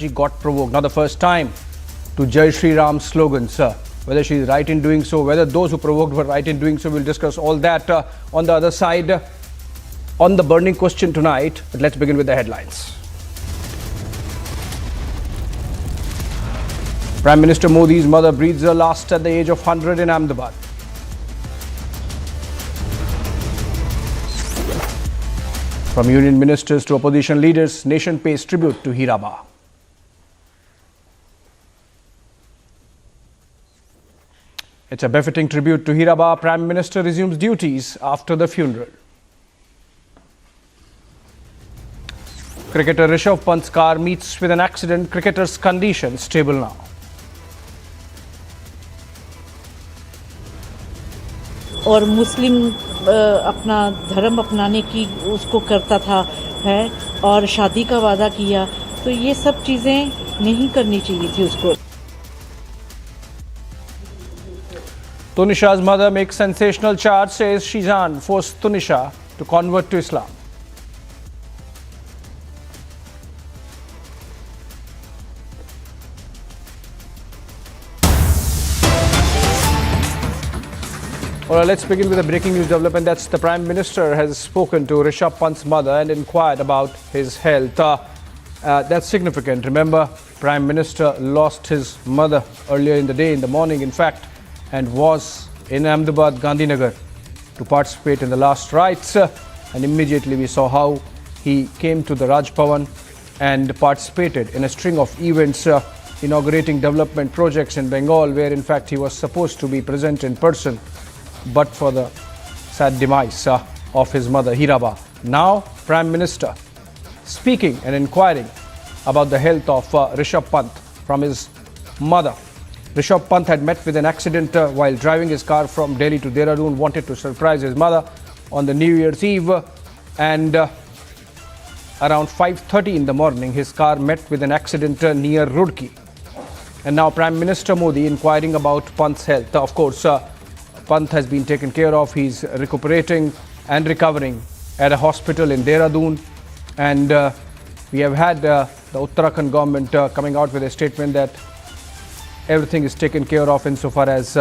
She got provoked, not the first time, to Jai Shri Ram slogans. Whether she is right in doing so, whether those who provoked were right in doing so, we'll discuss all that on the other side on the burning question tonight. But let's begin with the headlines. Prime Minister Modi's mother breathes her last at the age of 100 in Ahmedabad. From union ministers to opposition leaders, nation pays tribute to Hiraba. It's a befitting tribute to Hiraba. Prime Minister resumes duties after the funeral. Cricketer Rishabh Pant's car meets with an accident. Cricketer's condition stable now. और मुस्लिम अपना धर्म अपनाने की उसको करता था है और शादी का वादा किया, तो ये सब चीज़ें नहीं करनी चाहिए थी उसको. Tunisha's mother makes sensational charge, says Shizan forced Tunisha to convert to Islam. Alright, let's begin with a breaking news development. That's the Prime Minister has spoken to Rishabh Pant's mother and inquired about his health. That's significant. Remember, Prime Minister lost his mother earlier in the day, in the morning, in fact, and was in Ahmedabad, Gandhinagar to participate in the last rites. And immediately we saw how he came to the Raj Bhavan and participated in a string of events inaugurating development projects in Bengal, where in fact he was supposed to be present in person, but for the sad demise of his mother Hiraba. Now Prime Minister speaking and inquiring about the health of Rishabh Pant from his mother. Rishabh Pant had met with an accident while driving his car from Delhi to Dehradun, wanted to surprise his mother on the New Year's Eve, and around 5:30 in the morning his car met with an accident near Roorkee. And now Prime Minister Modi inquiring about Pant's health. Of course, Pant has been taken care of. He's recuperating and recovering at a hospital in Dehradun. And we have had the Uttarakhand government coming out with a statement that everything is taken care of insofar as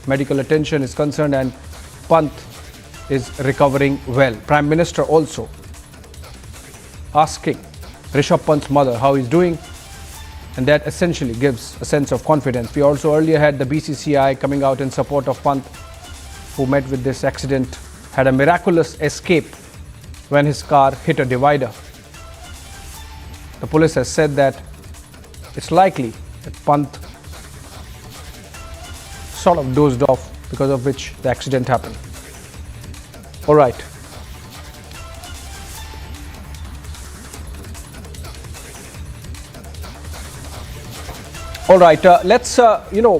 medical attention is concerned, and Pant is recovering well. Prime Minister also asking Rishabh Pant's mother how he's doing, and that essentially gives a sense of confidence. We also earlier had the BCCI coming out in support of Pant, who met with this accident, had a miraculous escape when his car hit a divider. The police has said that it's likely that Pant sort of dozed off, because of which the accident happened. All right. All right, let's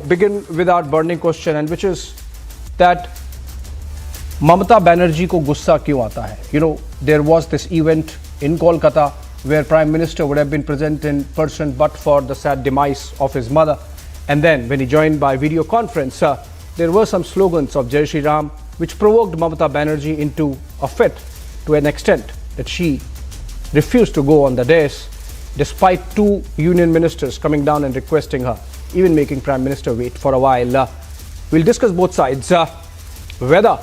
begin with our burning question, and which is that Mamata Banerjee ko gussa kyun aata hai? There was this event in Kolkata where Prime Minister would have been present in person but for the sad demise of his mother. And then when he joined by video conference, there were some slogans of Jai Shri Ram which provoked Mamata Banerjee into a fit to an extent that she refused to go on the dais, despite two union ministers coming down and requesting her, even making Prime Minister wait for a while. We'll discuss both sides, whether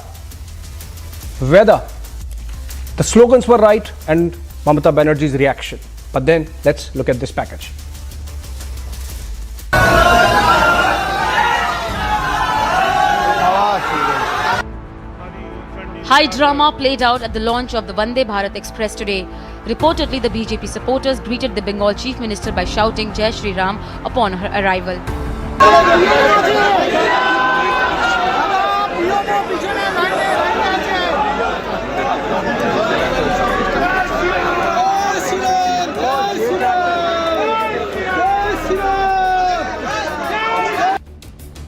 the slogans were right and Mamata Banerjee's reaction. But then let's look at this package. High drama played out at the launch of the Vande Bharat Express today. Reportedly, the BJP supporters greeted the Bengal Chief Minister by shouting Jai Shri Ram upon her arrival.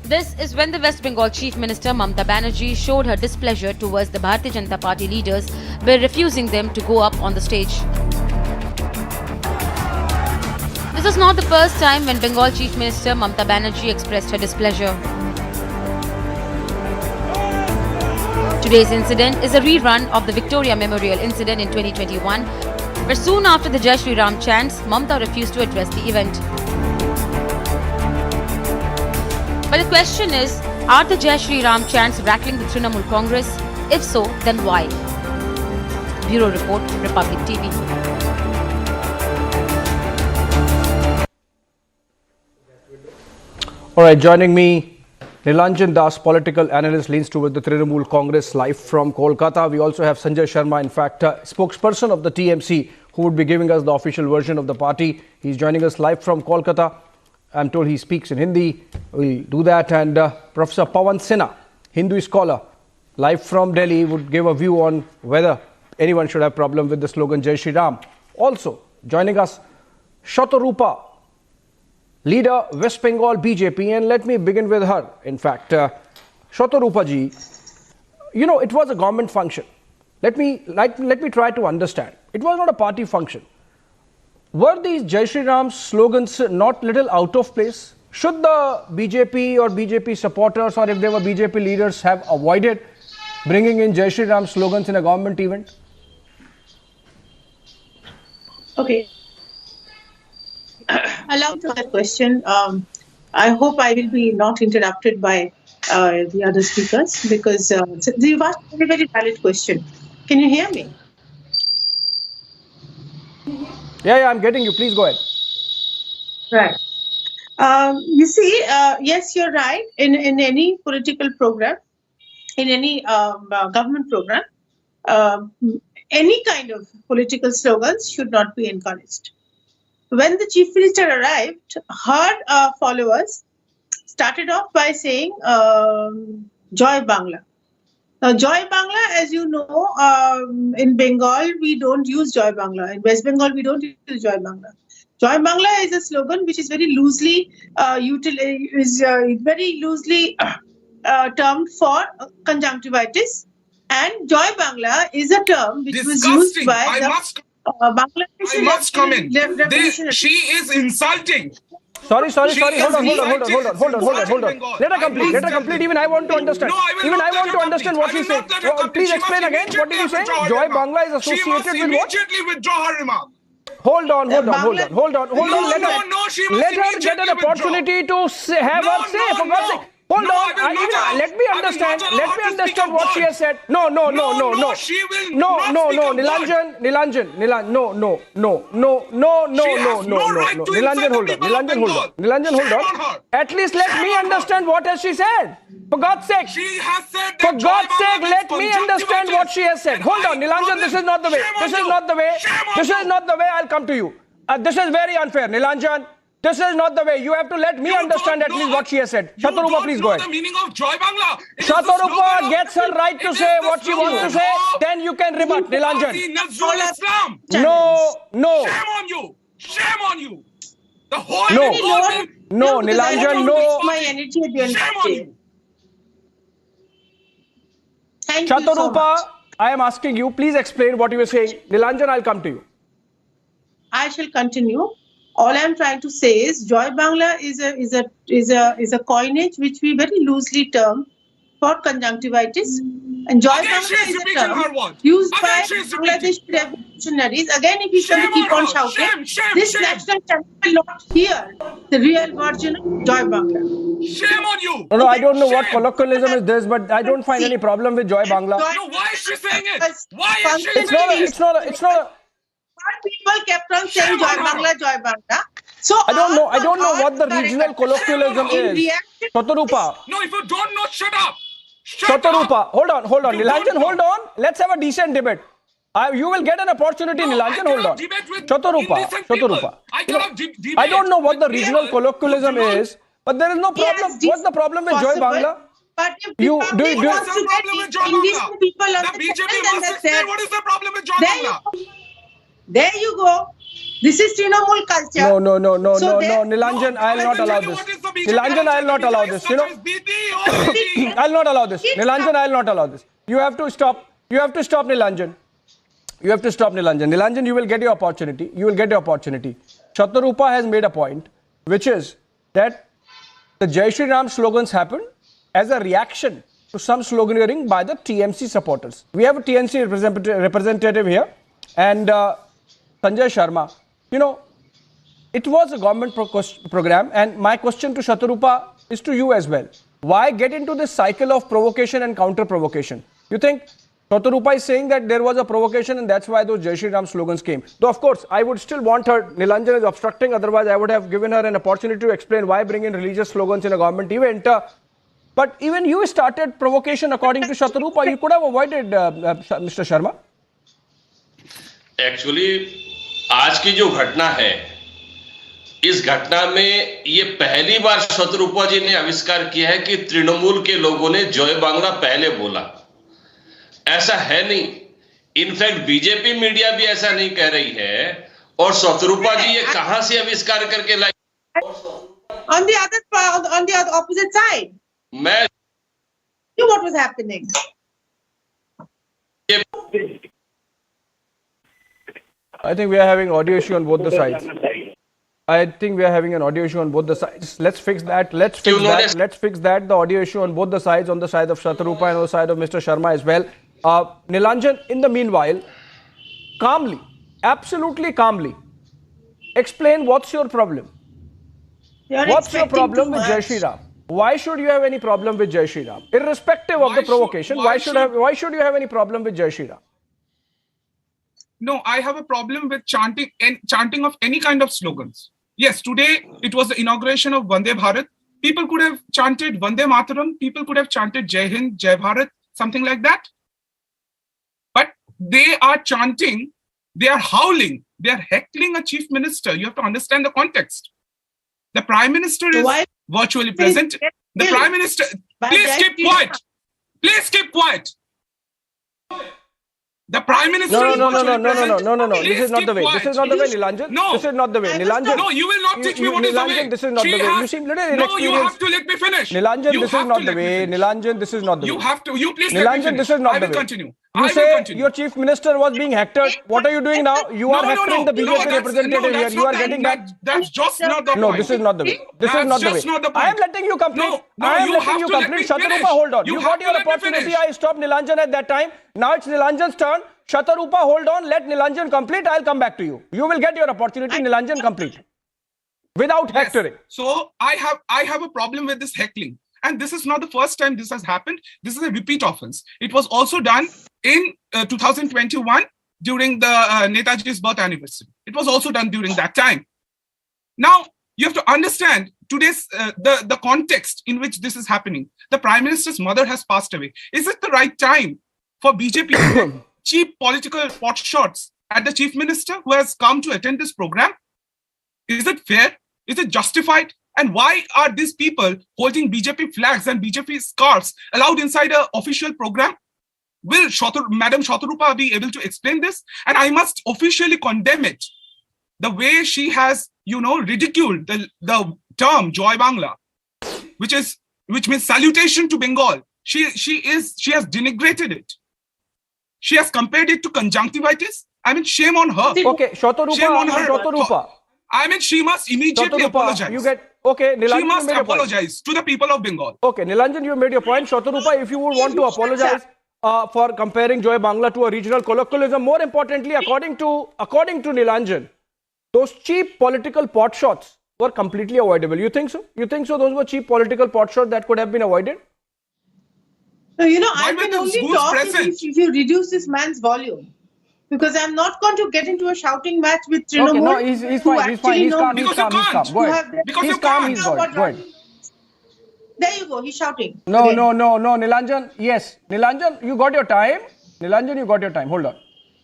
This is when the West Bengal Chief Minister Mamata Banerjee showed her displeasure towards the Bharatiya Janata Party leaders by refusing them to go up on the stage. This was not the first time when Bengal Chief Minister Mamata Banerjee expressed her displeasure. Today's incident is a rerun of the Victoria Memorial incident in 2021, where soon after the Jai Shri Ram chants, Mamata refused to address the event. But the question is, are the Jai Shri Ram chants rattling the Trinamool Congress? If so, then why? Bureau Report, Republic TV. All right, joining me, Nilanjan Das, political analyst, leans towards the Trinamool Congress, live from Kolkata. We also have Sanjay Sharma, in fact, spokesperson of the TMC, who would be giving us the official version of the party. He's joining us live from Kolkata. I'm told he speaks in Hindi. We'll do that. And Professor Pawan Sinha, Hindu scholar, live from Delhi, would give a view on whether anyone should have problem with the slogan Jai Shri Ram. Also joining us, Shatarupa, leader West Bengal BJP, and let me begin with her. In fact, Shatarupa ji, you know, it was a government function. Let me try to understand. It was not a party function. Were these Jai Shri Ram slogans not little out of place? Should the BJP or BJP supporters, or if they were BJP leaders, have avoided bringing in Jai Shri Ram slogans in a government event? Okay. Allow me that question. I hope I will be not interrupted by the other speakers, because you've asked a very, very valid question. Can you hear me? Yeah, I'm getting you. Please go ahead. Right. You see, yes, you're right. In any political program, in any government program, any kind of political slogans should not be encouraged. When the Chief Minister arrived, her followers started off by saying, Joy Bangla. Now, Joy Bangla, as you know, in Bengal, we don't use Joy Bangla. In West Bengal, we don't use Joy Bangla. Joy Bangla is a slogan which is very loosely termed for conjunctivitis, and Joy Bangla is a term which was used by I must comment. She is insulting. Sorry. Hold on. Let her complete. Even I want to understand. Even I want to understand what she's saying. Please explain again. What did you say? Joy Bangla is associated with what? She must immediately withdraw her remark. Hold on. Let her get an opportunity to have her say, for God's sake. Hold on. Let me understand what she has said. No. She will not. Nilanjan, no. Nilanjan, hold on. At least let me understand what has she said. For God's sake. She has said that For God's sake, let me understand what she has said. Hold on, Nilanjan, this is not the way. This is not the way. I'll come to you. This is very unfair, Nilanjan. This is not the way. You have to let me understand at least what she has said. Shatarupa, please go ahead. The meaning of Joy Bangla. Shatarupa gets her right to say what she wants to say. Then you can rebut, Nilanjan. No. Shame on you. The whole No, Nilanjan, no. My energy at the end of the day. Thank you so Shatarupa, much. I am asking you, please explain what you were saying. Nilanjan, I'll come to you. I shall continue. All I am trying to say is Joy Bangla is a coinage which we very loosely term for conjunctivitis, and Joy Bangla is a term used by Bangladesh revolutionaries. Again, if you keep on shouting, this national channel will not hear the real version of Joy Bangla. Shame on you. No, I don't know what colloquialism is this, but I don't find any problem with Joy Bangla. No, why is she saying it? Why is she saying it? It's not a people kept on saying Joy Bangla. So I don't know what the regional colloquialism is. Shatarupa. No, if you don't know, shut up. Shatarupa. Hold on. Nilanjan, hold on. Let's have a decent debate. You will get an opportunity, Nilanjan. Hold on. Shatarupa. I don't know what the regional colloquialism is, but there is no problem. What's the problem with Joy Bangla? But if What's the problem with Joy Bangla? The BJP must say what is the problem with Joy Bangla? There you go. This is Trinamool culture. No. Nilanjan, I'll not allow this. Nilanjan, I'll not allow this. I'll not allow this. Nilanjan, I'll not allow this. You have to stop. Nilanjan. Nilanjan, you will get your opportunity. Shatarupa has made a point, which is that the Jai Shri Ram slogans happened as a reaction to some sloganeering by the TMC supporters. We have a TMC representative here, and Sanjay Sharma, you know, it was a government program, and my question to Shatarupa is to you as well. Why get into this cycle of provocation and counter-provocation? You think Shatarupa is saying that there was a provocation and that's why those Jai Shri Ram slogans came? Though, of course, I would still want her, Nilanjan is obstructing, otherwise I would have given her an opportunity to explain why bring in religious slogans in a government event. But even you started provocation according to Shatarupa. You could have avoided Mr. Sharma. Actually आज की जो घटना है, इस घटना में ये पहली बार शतरूपा जी ने आविष्कार किया है कि तृणमूल के लोगों ने जय बांग्ला पहले बोला। ऐसा है नहीं। इनफैक्ट बीजेपी मीडिया भी ऐसा नहीं कह रही है। और शतरूपा जी ये कहां से आविष्कार करके लाई? On the opposite side. मैं What was happening? I think we are having audio issue on both the sides. I think we are having an audio issue on both the sides. Let's fix that. Let's fix that. The audio issue on both the sides, on the side of Shatarupa and on the side of Mr. Sharma as well. Nilanjan, in the meanwhile, calmly, absolutely calmly, explain what's your problem. What's your problem with Jai Shri Ram? Why should you have any problem with Jai Shri Ram? Irrespective of the provocation, why should you have any problem with Jai Shri Ram? No, I have a problem with chanting of any kind of slogans. Yes, today it was the inauguration of Vande Bharat. People could have chanted Vande Mataram. People could have chanted Jai Hind, Jai Bharat, something like that. But they are chanting, they are howling, they are heckling a chief minister. You have to understand the context. The Prime Minister is virtually present. The Prime Minister, please keep quiet. Please keep quiet. The Prime Minister is virtually present. No. This is not the way. This is not the way, Nilanjan. No. This is not the way. Nilanjan. No, you will not teach me what is the way. This is not the way. You seem little inexperienced. No, you have to let me finish. Nilanjan, this is not the way. Nilanjan, this is not the way. You have to. You please Nilanjan, let me finish. this is not the way. I will continue. You say your chief minister was being hectored. What are you doing now? You are hectoring the BJP representative here. You are getting that. That's just not the point. No, this is not the way. This is not the way. I am letting you complete. I am letting you complete. Shatarupa, hold on. You got your opportunity. I stopped Nilanjan at that time. Now it's Nilanjan's turn. Shatarupa, hold on. Let Nilanjan complete. I'll come back to you. You will get your opportunity. Nilanjan, complete. Without hectoring. So I have a problem with this heckling. And this is not the first time this has happened. This is a repeat offense. It was also done in 2021 during the Netaji's birth anniversary. It was also done during that time. Now, you have to understand today's the context in which this is happening. The Prime Minister's mother has passed away. Is it the right time for BJP to take cheap political pot shots at the Chief Minister who has come to attend this program? Is it fair? Is it justified? And why are these people holding BJP flags and BJP scarves allowed inside an official program? Will Madam Shatarupa be able to explain this? And I must officially condemn it. The way she has, ridiculed the term Joy Bangla, which means salutation to Bengal. She has denigrated it. She has compared it to conjunctivitis. I mean, shame on her. Okay, Shatarupa. Shame on her. Shatarupa. I mean, she must immediately apologize. Nilanjan, she must apologize to the people of Bengal. Okay, Nilanjan, you made your point. Shatarupa, if you would want to apologize for comparing Joy Bangla to a regional colloquialism, more importantly, according to Nilanjan, those cheap political pot shots were completely avoidable. You think so? You think so? Those were cheap political pot shots that could have been avoided? So, I can only talk if you reduce this man's volume. Because I'm not going to get into a shouting match with Trinamool. Okay, no, he's fine. He's calm. He's calm. Go ahead. He's calm. He's going. Go ahead. There you go. He's shouting. No. Nilanjan, yes. Nilanjan, you got your time. Hold on.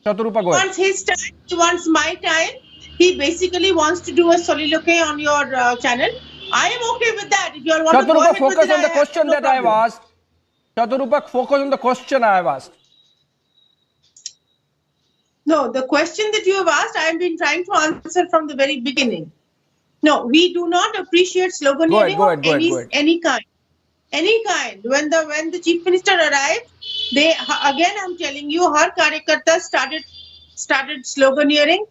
Shatarupa, go ahead. He wants his time. He wants my time. He basically wants to do a soliloquy on your channel. I am okay with that. If you all want to go ahead with it, focus on the question that I have asked. Shatarupa, focus on the question I have asked. No, the question that you have asked, I have been trying to answer from the very beginning. No, we do not appreciate sloganeering of any kind. Any kind. When the Chief Minister arrived, again I'm telling you, her karyakartas started sloganeering.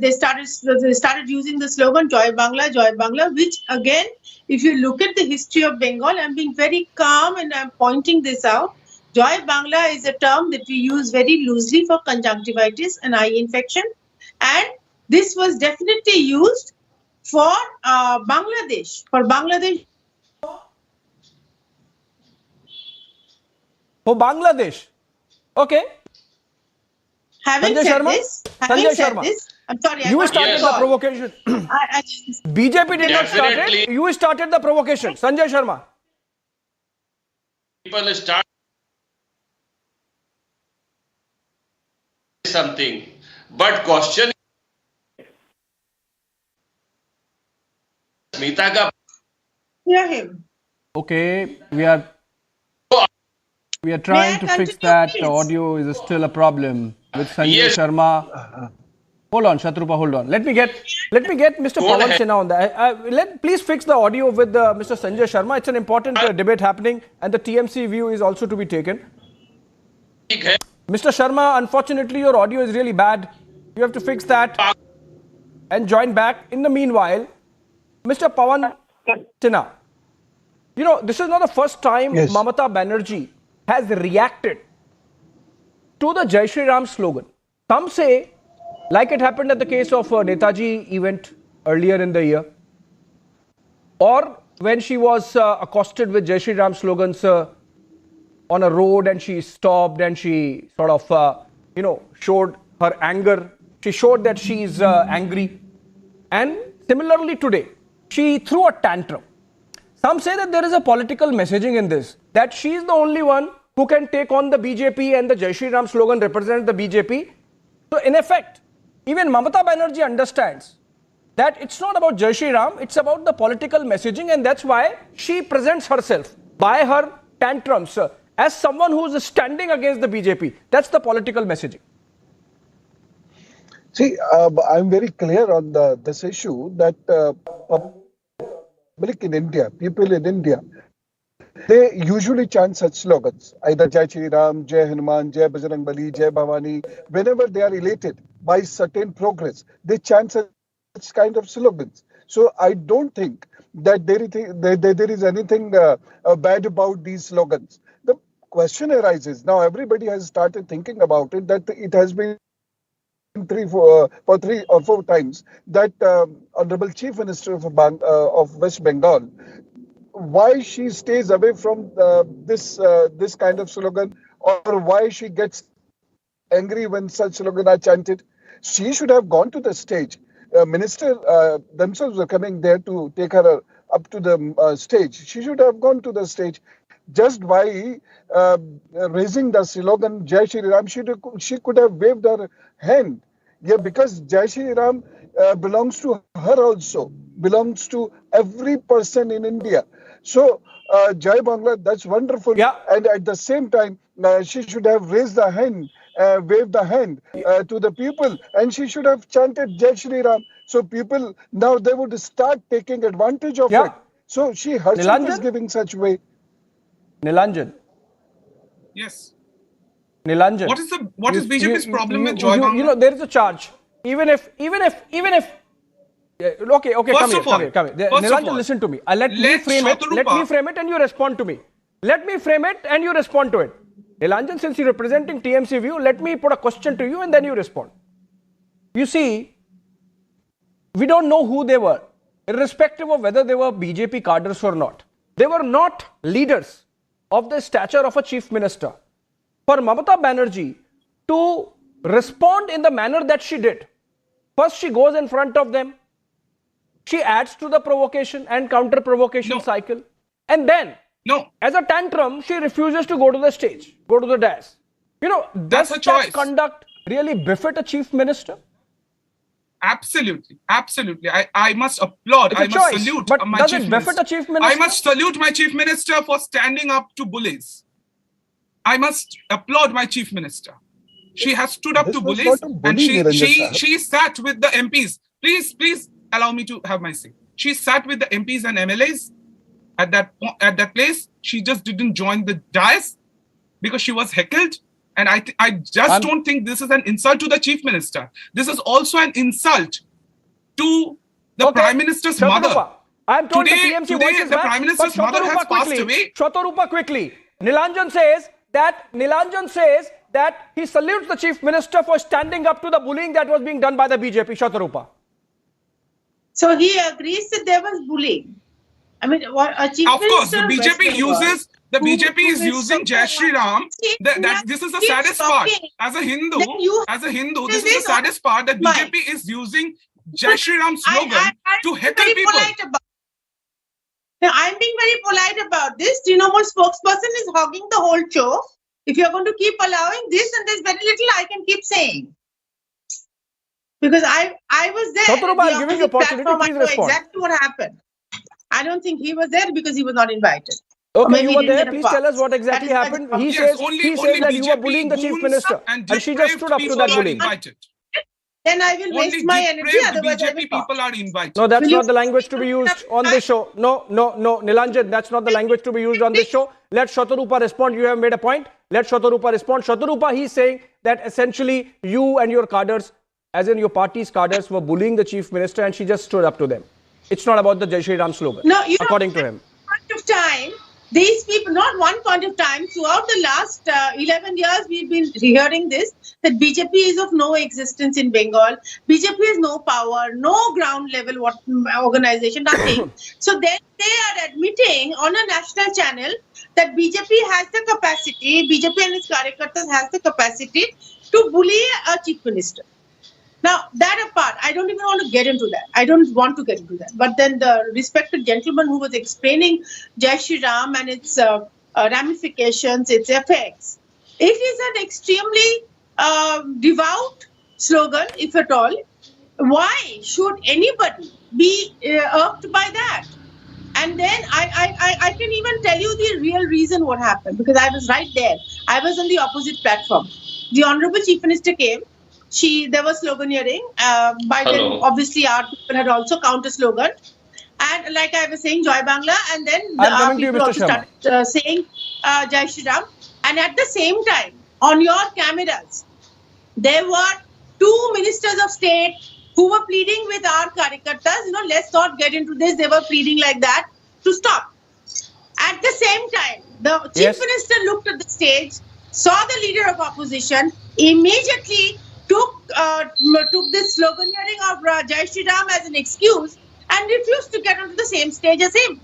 They started using the slogan Joy Bangla, which again, if you look at the history of Bengal, I'm being very calm and I'm pointing this out. Joy Bangla is a term that we use very loosely for conjunctivitis and eye infection. and this was definitely used for Bangladesh. For Bangladesh. For Bangladesh. Okay. Having Sanjay said Sharma? this, Sanjay Sharma. I'm sorry. You started the provocation. BJP did not start it. You started the provocation. Sanjay Sharma. People start something, but question Smita ka Hear him. Okay, we are trying to fix that. The audio is still a problem with Sanjay Yes. Sharma. Hold on, Shatrupa, hold on. Let me get Mr. Pawan Sinha on that. Please fix the audio with Mr. Sanjay Sharma. It's an important debate happening, and the TMC view is also to be taken. Mr. Sharma, unfortunately, your audio is really bad. You have to fix that and join back. In the meanwhile, Mr. Pawan Sinha, you know, this is not the first time Mamata Banerjee has reacted to the Jai Shri Ram slogan. Some say, like it happened at the case of Netaji event earlier in the year, or when she was accosted with Jai Shri Ram slogans on a road and she stopped and she sort of, showed her anger. She showed that she is angry. And similarly today, she threw a tantrum. Some say that there is a political messaging in this, that she is the only one who can take on the BJP and the Jai Shri Ram slogan represents the BJP. So in effect, even Mamata Banerjee understands that it's not about Jai Shri Ram, it's about the political messaging, and that's why she presents herself by her tantrums as someone who is standing against the BJP. That's the political messaging. See, I'm very clear on this issue that public in India, people in India, they usually chant such slogans, either Jai Shri Ram, Jai Hanuman, Jai Bajrang Bali, Jai Bhavani. Whenever they are elated by certain progress, they chant such kind of slogans. So I don't think that there is anything bad about these slogans. The question arises, now everybody has started thinking about it, that it has been three or four times that Honorable Chief Minister of West Bengal, why she stays away from this kind of slogan, or why she gets angry when such slogans are chanted. She should have gone to the stage. Minister themselves were coming there to take her up to the stage. She should have gone to the stage. Just by raising the slogan Jai Shri Ram, she could have waved her hand. Yeah, because Jai Shri Ram belongs to her also, belongs to every person in India. So, Jai Bangla, that's wonderful. Yeah. And at the same time, she should have raised the hand, waved the hand to the people, and she should have chanted Jai Shri Ram. So people, now they would start taking advantage of it. So she herself is giving such way. Nilanjan. Yes. Nilanjan. What is BJP's problem with Joy Bangla? You know, there is a charge. Even if okay, come here. Nilanjan, listen to me. Let me frame it and you respond to me. Let me frame it and you respond to it. Nilanjan, since you're representing TMC view, let me put a question to you and then you respond. You see, we don't know who they were, irrespective of whether they were BJP cadres or not. They were not leaders of the stature of a chief minister. For Mamata Banerjee to respond in the manner that she did, first she goes in front of them, she adds to the provocation and counter-provocation cycle, and then, as a tantrum, she refuses to go to the stage, go to the dais. You know, does that conduct really befit a chief minister? Absolutely. I must applaud. I must salute my chief minister. I must salute my chief minister for standing up to bullies. I must applaud my chief minister. She has stood up to bullies and she sat with the MPs. Please allow me to have my say. She sat with the MPs and MLAs at that place. She just didn't join the dais because she was heckled. And I just don't think this is an insult to the chief minister. This is also an insult to the Prime Minister's mother. I'm told the TMC voice is the Prime Minister's mother has passed away. Shatarupa quickly. Nilanjan says that he salutes the chief minister for standing up to the bullying that was being done by the BJP. Shatarupa. So he agrees that there was bullying. I mean, what a chief Of course, the minister of West BJP Bengal uses, the who- BJP who is is using so- Jai Shri Ram. See, That this is the keep saddest part. talking. As a Hindu, Then you this is the saddest part that Mine. BJP is using Jai Shri Ram slogan I'm to being heckle very people. polite about. Now, I'm being very polite about this. Trinamool spokesperson is hogging the whole show. If you're going to keep allowing this, and there's very little I can keep saying. Because I was there. Shatarupa, at the I'm giving you opposite opportunity. platform. I Please know respond. exactly what happened. I don't think he was there because he was not invited. Okay, maybe you he were didn't there. get a Please pass. tell us what exactly That is happened. why the- He Yes, says only that you were BJP bullying the chief goons minister, and she just depraved stood up to people that are bullying. invited. Then I will Only waste my energy. depraved Otherwise, I will BJP not. people are invited. No, that's Will you not the language to be please used on this show. No, Nilanjan, that's not the language to be used on this show. Let Shatarupa respond. You have made a point. Let Shatarupa respond. Shatarupa, he's saying that essentially you and your cadres, as in your party's cadres, were bullying the chief minister, and she just stood up to them. It's not about the Jai Shri Ram slogan, No, according to him. Point of time, these people, not one point of time, throughout the last 11 years, we've been hearing this, that BJP is of no existence in Bengal. BJP has no power, no ground level organization, nothing. So then they are admitting on a national channel that BJP has the capacity, BJP and its Karyakartas has the capacity to bully a chief minister. Now, that apart, I don't even want to get into that. I don't want to get into that. But then the respected gentleman who was explaining Jai Shri Ram and its ramifications, its effects, it is an extremely devout slogan, if at all. Why should anybody be irked by that? And then I can even tell you the real reason what happened, because I was right there. I was on the opposite platform. The Honorable Chief Minister came. There was sloganeering. By then, obviously, our people had also counter slogan. And like I was saying, Joy Bangla, and then people also started saying Jai Shri Ram. And at the same time, on your cameras, there were two ministers of state who were pleading with our Karyakartas, let's not get into this. They were pleading like that to stop. At the same time, the chief minister looked at the stage, saw the leader of opposition, immediately took this sloganeering of Jai Shri Ram as an excuse and refused to get onto the same stage as him.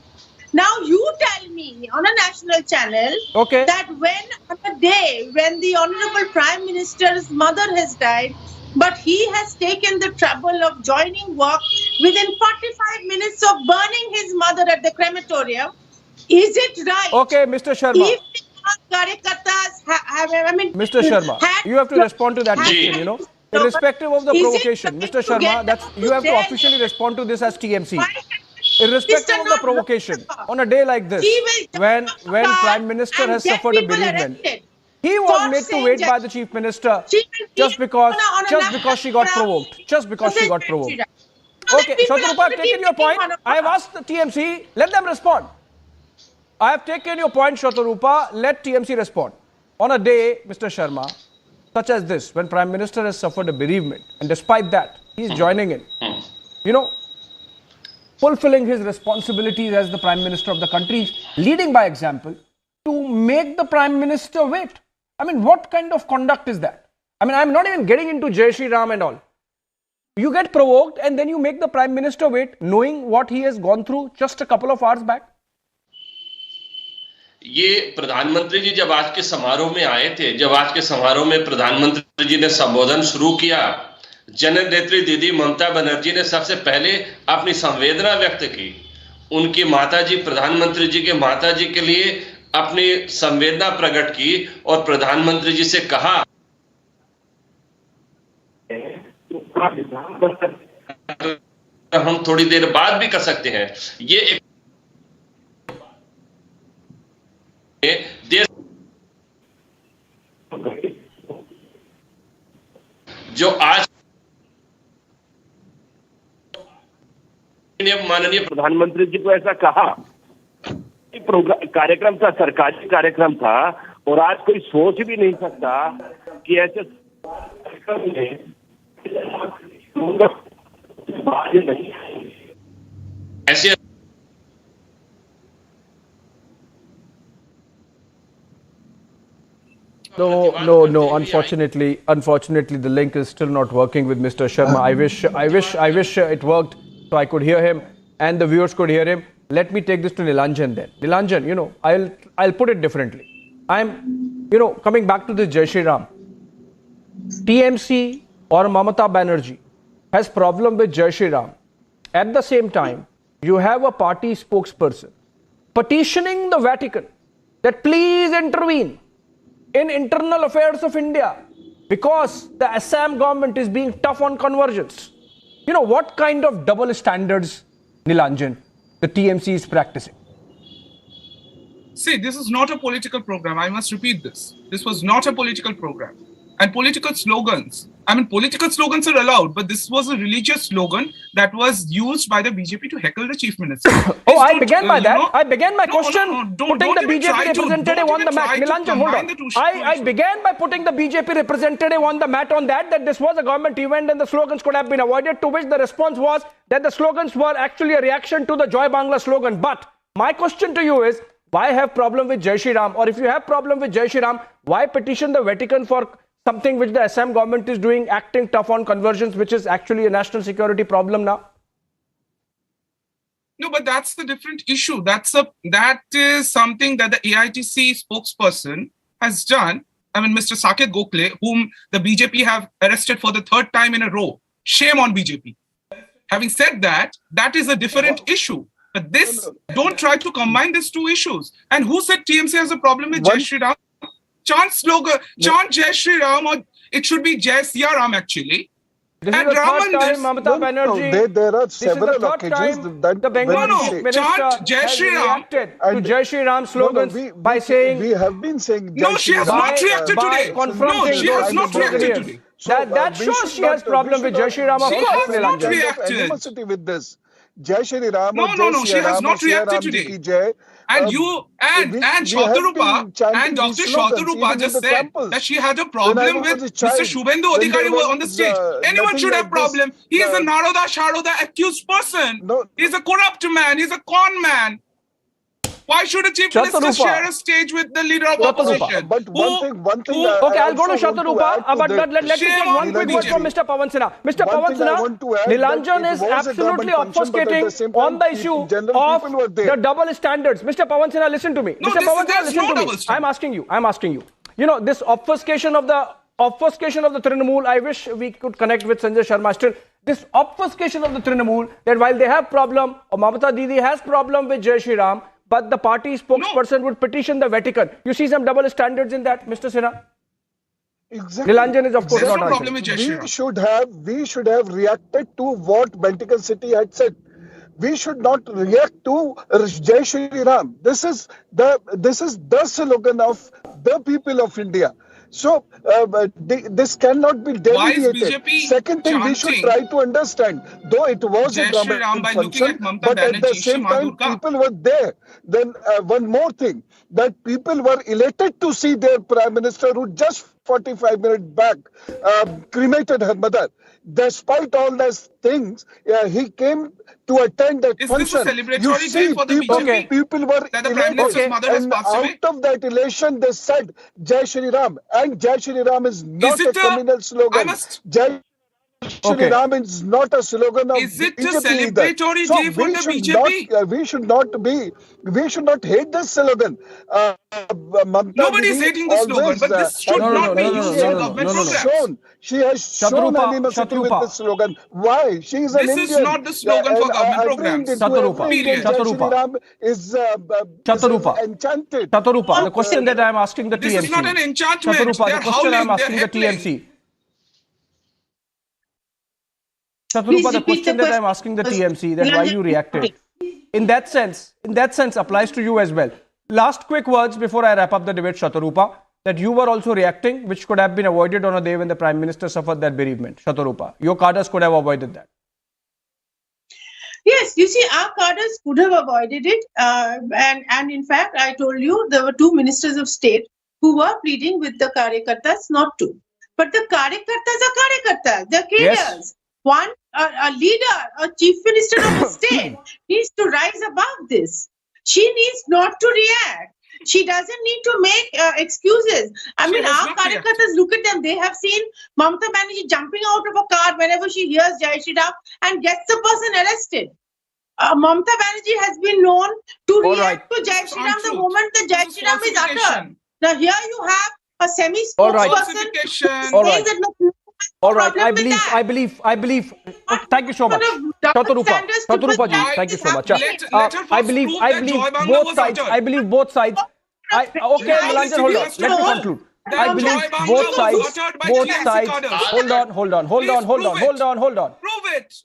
Now you tell me on a national channel that when on a day when the Honorable Prime Minister's mother has died, but he has taken the trouble of joining work within 45 minutes of burning his mother at the crematorium, is it right? Okay, Mr. Sharma. If Mr. Sharma, you have to respond to that question, Irrespective of the provocation, Mr. Sharma, you have to officially respond to this as TMC. Irrespective of the provocation, on a day like this, when Prime Minister has suffered a bereavement, he was made to wait by the Chief Minister just because she got provoked. Just because she got provoked. Okay, Shatarupa, I've taken your point. I have asked the TMC, let them respond. I have taken your point, Shatarupa. Let TMC respond. On a day, Mr. Sharma, such as this, when Prime Minister has suffered a bereavement, and despite that, he is joining in, fulfilling his responsibilities as the Prime Minister of the country, leading by example, to make the Prime Minister wait. I mean, what kind of conduct is that? I mean, I'm not even getting into Jai Shri Ram and all. You get provoked and then you make the Prime Minister wait, knowing what he has gone through just a couple of hours back. ये प्रधानमंत्री जी जब आज के समारोह में आए थे, जब आज के समारोह में प्रधानमंत्री जी ने संबोधन शुरू किया, जननेत्री दीदी ममता बनर्जी ने सबसे पहले अपनी संवेदना व्यक्त की। उनकी माताजी, प्रधानमंत्री जी के माताजी के लिए अपनी संवेदना प्रकट की और प्रधानमंत्री जी से कहा, हम थोड़ी देर बाद भी कर सकते हैं। ये एक देश जो आज माननीय प्रधानमंत्री जी को ऐसा कहा, कार्यक्रम था, सरकारी कार्यक्रम था, और आज कोई सोच भी नहीं सकता कि ऐसे कार्यक्रम में ऐसे No. Unfortunately, the link is still not working with Mr. Sharma. I wish it worked so I could hear him and the viewers could hear him. Let me take this to Nilanjan then. Nilanjan, I'll put it differently. I'm, coming back to this Jai Shri Ram. TMC or Mamata Banerjee has problem with Jai Shri Ram. At the same time, you have a party spokesperson petitioning the Vatican that please intervene in internal affairs of India because the Assam government is being tough on convergence. What kind of double standards, Nilanjan, the TMC is practicing? See, this is not a political program. I must repeat this. This was not a political program. And political slogans are allowed, but this was a religious slogan that was used by the BJP to heckle the chief minister. I began by that. I began my question putting the BJP representative on the mat. Nilanjan, hold on. I began by putting the BJP representative on the mat on that this was a government event and the slogans could have been avoided, to which the response was that the slogans were actually a reaction to the Joy Bangla slogan. But my question to you is, why have problem with Jai Shri Ram? Or if you have problem with Jai Shri Ram, why petition the Vatican for something which the Assam government is doing, acting tough on convergence, which is actually a national security problem now? No, but that's the different issue. That is something that the AITC spokesperson has done. Mr. Saket Gokhale, whom the BJP have arrested for the third time in a row. Shame on BJP. Having said that, that is a different issue. But don't try to combine these two issues. And who said TMC has a problem with Jai Shri Ram? Chant slogan, chant Jai Shri Ram, or it should be Jai Siya Ram actually. This is the third time Mamata Banerjee. There are several occasions that the Bengal chief minister Jai Shri Ram to Jai Shri Ram slogans by saying. We have been saying. No, she has not reacted today. No, she has not reacted today. That shows she has problem with Jai Shri Ram. She has not reacted. With this. Jai Shri Ram. No, she has not reacted today. And Shatarupa and Dr. Shatarupa just said that she had a problem with Mr. Shubhendu Adhikari on the stage. Anyone should have problem. He is a Naroda Sharoda accused person. He's a corrupt man. He's a con man. Why should a chief minister share a stage with the leader of opposition? But one thing. Okay, I'll go to Shatarupa. But let me take one quick word from Mr. Pawan Sinha. Mr. Pawan Sinha, Nilanjan is absolutely obfuscating on the issue of the double standards. Mr. Pawan Sinha, listen to me. Mr. Pawan Sinha, listen to me. I'm asking you. This obfuscation of the Trinamool, I wish we could connect with Sanjay Sharma still. This obfuscation of the Trinamool, that while they have problem, or Mamata Didi has problem with Jai Shri Ram, but the party spokesperson would petition the Vatican. You see some double standards in that, Mr. Sinha? Exactly. Nilanjan is of course not problem with we should have reacted to what Vatican City had said. We should not react to Jai Shri Ram. This is the slogan of the people of India. So this cannot be delineated. Second thing, we should try to understand, though it was a government function, but at the same time people were there. Then one more thing, that people were elated to see their Prime Minister, who just 45 minutes back cremated her mother. Despite all those things, he came to attend that function. Is this a celebratory day for the BJP? People were that the Prime Minister's mother has passed away? Out of that elation, they said Jai Shri Ram. And Jai Shri Ram is not a communal slogan. Jai Shri Ram is not a slogan of BJP. Is it a celebratory day for the BJP? We should not hate this slogan. Nobody is hating the slogan, but this should not be used in government programs. She has shown animosity with this slogan. Why? She is an Indian. This is not the slogan for government programs. Shatarupa. Enchanted. Shatarupa, the question that I am asking the TMC. This is not an enchantment. Shatarupa, the question I am asking the TMC. Shatarupa, the question that I am asking the TMC, that why you reacted, in that sense applies to you as well. Last quick words before I wrap up the debate, Shatarupa, that you were also reacting, which could have been avoided on a day when the Prime Minister suffered that bereavement. Shatarupa, your cadres could have avoided that. Yes, you see, our cadres could have avoided it. And in fact, I told you there were two ministers of state who were pleading with the Karyakartas not to. But the Karyakartas are Karyakartas, they're cadres. Yes. One, a leader, a chief minister of the state needs to rise above this. She needs not to react. She doesn't need to make excuses. I She mean, was our not reacting. Karyakartas, look at them. They have seen Mamata Banerjee jumping out of a car whenever she hears Jai Shri Ram and gets the person arrested. Mamata Banerjee has been known to All react right. to Jai This is Shri Ram the untruth. moment the Jai This is Shri Ram is uttered. falsification. Now here you have a All right. semi-spokesperson Falsification. All saying right. that no All right, problem with that. I believe. Oh, thank you so much, Double Chaturupa. standards, triple Chaturupa ji, standards thank you is so much. happening. Let her I first believe, prove I that believe Joy Bangla both was sides. uttered. I believe both sides. Okay, Right. Nilanjan, hold on. Please Let me prove conclude. that I believe Joy Bangla both was sides. uttered by Both TMC sides. cadres. Hold on. Please prove it. Prove it.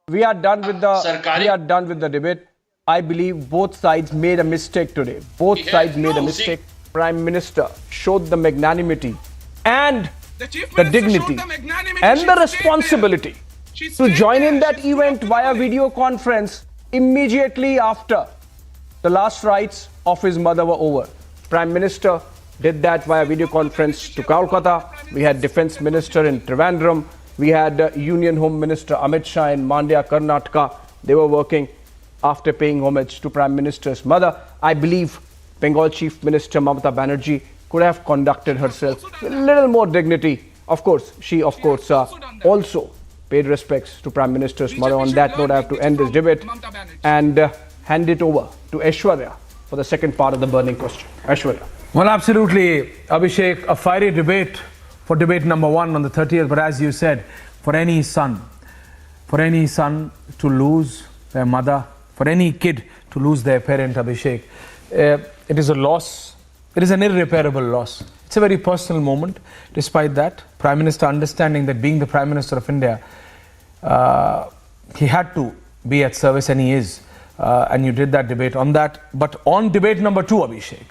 We are done with सरकारी the debate. I believe both sides made a mistake today. Both Yeah, sides made a no, mistake. Prime Minister showed the magnanimity and The Chief the Minister dignity showed the magnanimity. and She the stayed responsibility there. She to stayed join in there. that She stood up event to the via police. video conference immediately after the last rites of his mother were over. Prime Minister did that via video conference to Kolkata. We had Defence Minister in Trivandrum. We had Union Home Minister Amit Shah in Mandya, Karnataka. They were working after paying homage to Prime Minister's mother. I believe Bengal Chief Minister Mamata Banerjee could have conducted herself with a little more dignity. Of course, she also paid respects to Prime Minister's mother. On that note, I have to end this debate and hand it over to Aishwarya for the second part of the burning question. Aishwarya. Well, absolutely, Abhishek, a fiery debate for debate number 1 on the 30th. But as you said, for any son to lose their mother, for any kid to lose their parent, Abhishek, it is a loss. It is an irreparable loss. It's a very personal moment. Despite that, Prime Minister understanding that being the Prime Minister of India, he had to be at service, and he is. And you did that debate on that. But on debate number 2, Abhishek,